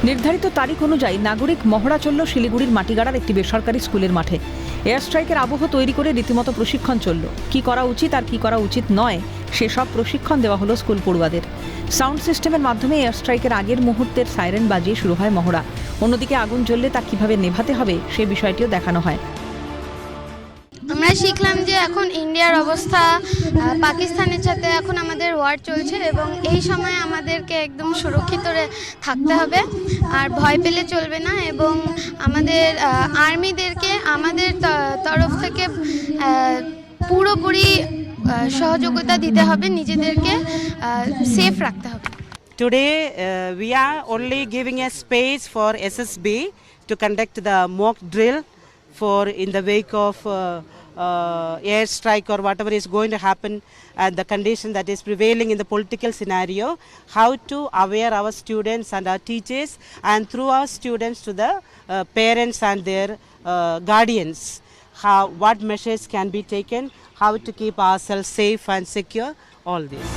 নির্ধারিত তারিখ অনুযায়ী নাগরিক মহড়া চলল শিলিগুড়ির মাটিগাড়ার একটি বেসরকারি স্কুলের মাঠে। এয়ার স্ট্রাইকের আবহ তৈরি করে রীতিমতো প্রশিক্ষণ চলল। কি করা উচিত আর কি করা উচিত নয় সেসব প্রশিক্ষণ দেওয়া হলো স্কুল পড়ুয়াদের। সাউন্ড সিস্টেমের মাধ্যমে এয়ার স্ট্রাইকের আগের মুহূর্তের সাইরেন বাজিয়ে শুরু হয় মহড়া। অন্যদিকে আগুন জ্বললে তা কিভাবে নেভাতে হবে সে বিষয়টিও দেখানো হয়। আমরা শিখলাম যে এখন ইন্ডিয়ার অবস্থা পাকিস্তানের সাথে এখন আমাদের ওয়ার চলছে এবং এই সময় আমাদেরকে একদম সুরক্ষিত থাকতে হবে আর ভয় পেলে চলবে না, এবং আমাদের আর্মিদেরকে আমাদের তরফ থেকে পুরোপুরি সহযোগিতা দিতে হবে, নিজেদেরকে সেফ রাখতে হবে। Today we are only giving a space for SSB to conduct the mock drill for in the wake of air strike or whatever is going to happen and the condition that is prevailing in the political scenario, how to aware our students and our teachers and through our students to the parents and their guardians, what measures can be taken, how to keep ourselves safe and secure, all this.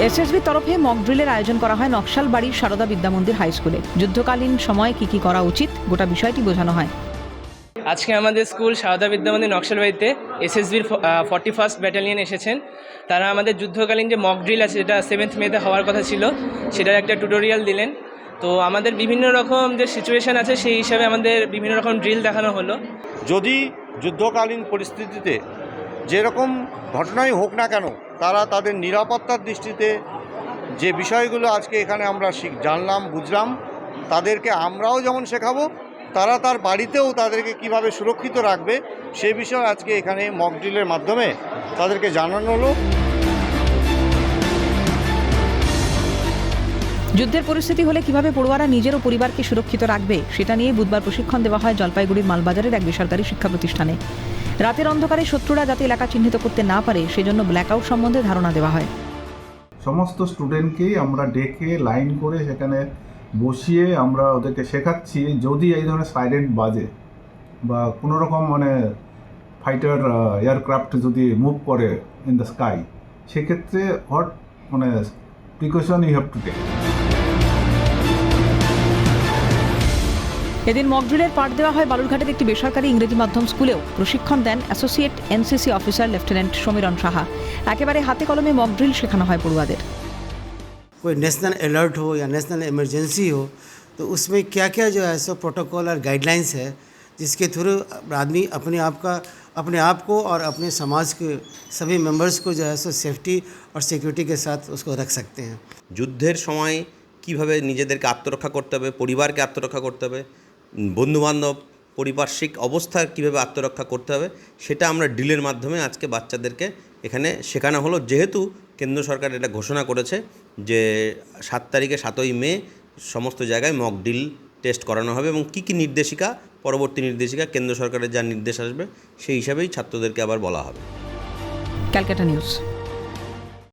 SSB তরফে mock ড্রিলের আয়োজন করা হয় নকশালবাড়ির Sarada Vidyamandir high স্কুলে। যুদ্ধকালীন সময়ে কি করা উচিত গোটা বিষয়টি বোঝানো হয়। আজকে আমাদের স্কুল সারদা বিদ্যামন্দির নকশালবাড়িতে এসএসবির 41st ব্যাটালিয়ন এসেছেন। তারা আমাদের যুদ্ধকালীন যে মক ড্রিল আছে, যেটা 7th মেতে হওয়ার কথা ছিল, সেটার একটা টিউটোরিয়াল দিলেন। তো আমাদের বিভিন্ন রকম যে সিচুয়েশান আছে সেই হিসাবে আমাদের বিভিন্ন রকম ড্রিল দেখানো হলো। যদি যুদ্ধকালীন পরিস্থিতিতে যেরকম ঘটনাই হোক না কেন, তারা তাদের নিরাপত্তার দৃষ্টিতে যে বিষয়গুলো আজকে এখানে আমরা জানলাম বুঝলাম, তাদেরকে আমরাও যেমন শেখাবো, তারা তার বাড়িতেও তাদেরকে কিভাবে সুরক্ষিত রাখবে সে বিষয়ে আজকে এখানে মক ড্রিলের মাধ্যমে তাদেরকে জানানো হলো। যুদ্ধের পরিস্থিতি হলে কিভাবে পড়ুয়ারা নিজের ও পরিবারকে সুরক্ষিত রাখবে সেটা নিয়ে বুধবার প্রশিক্ষণ দেওয়া হয় জলপাইগুড়ির মালবাজারের এক বেসরকারি শিক্ষা প্রতিষ্ঠানে। রাতের অন্ধকারে শত্রুরা যাতে এলাকা চিহ্নিত করতে না পারে সেজন্য ব্ল্যাকআউট সম্বন্ধে ধারণা দেওয়া হয়। সমস্ত স্টুডেন্টকেই আমরা ডেকে লাইন করে সেখানে বসিয়ে আমরা ওদেরকে শেখাচ্ছি, যদি এই ধরনের সাইরেন্ট বাজে বা কোনো রকম ফাইটার এয়ারক্রাফট যদি মুভ করে ইন দ্য স্কাই, সেক্ষেত্রে what precaution you have to take. এদিন মকড্রিলের পাঠ দেওয়া হয় বালুরঘাটের একটি বেসরকারি ইংরেজি মাধ্যম স্কুলেও। প্রশিক্ষণ দেন অ্যাসোসিয়েট এনসিসি অফিসার লেফটেন্যান্ট সমীরণ সাহা। একেবারে হাতে কলমে মকড্রিল শেখানো হয় পড়ুয়াদের। कोई नेशनल अलर्ट हो या नेशनल इमरजेंसी हो तो उसमें क्या क्या जो है सो प्रोटोकॉल और गाइडलाइंस है, जिसके थ्रू आदमी अपने आप को और अपने समाज के सभी मेंबर्स को जो है सो सेफ्टी और सिक्योरिटी के साथ उसको रख सकते हैं। যুদ্ধের সময় কীভাবে নিজেদেরকে আত্মরক্ষা করতে হবে, পরিবারকে আত্মরক্ষা করতে হবে, বন্ধুবান্ধব পারিপার্শ্বিক অবস্থার কীভাবে আত্মরক্ষা করতে হবে, সেটা আমরা ড্রিলের মাধ্যমে আজকে বাচ্চাদেরকে এখানে শেখানো হলো। যেহেতু কেন্দ্র সরকার এটা ঘোষণা করেছে যে 7 তারিখে 7ই মে সমস্ত জায়গায় মক ড্রিল টেস্ট করানো হবে এবং কী নির্দেশিকা, পরবর্তী নির্দেশিকা কেন্দ্র সরকারের যা নির্দেশ আসবে সেই হিসাবেই ছাত্রদেরকে আবার বলা হবে। ক্যালকাটা নিউজ।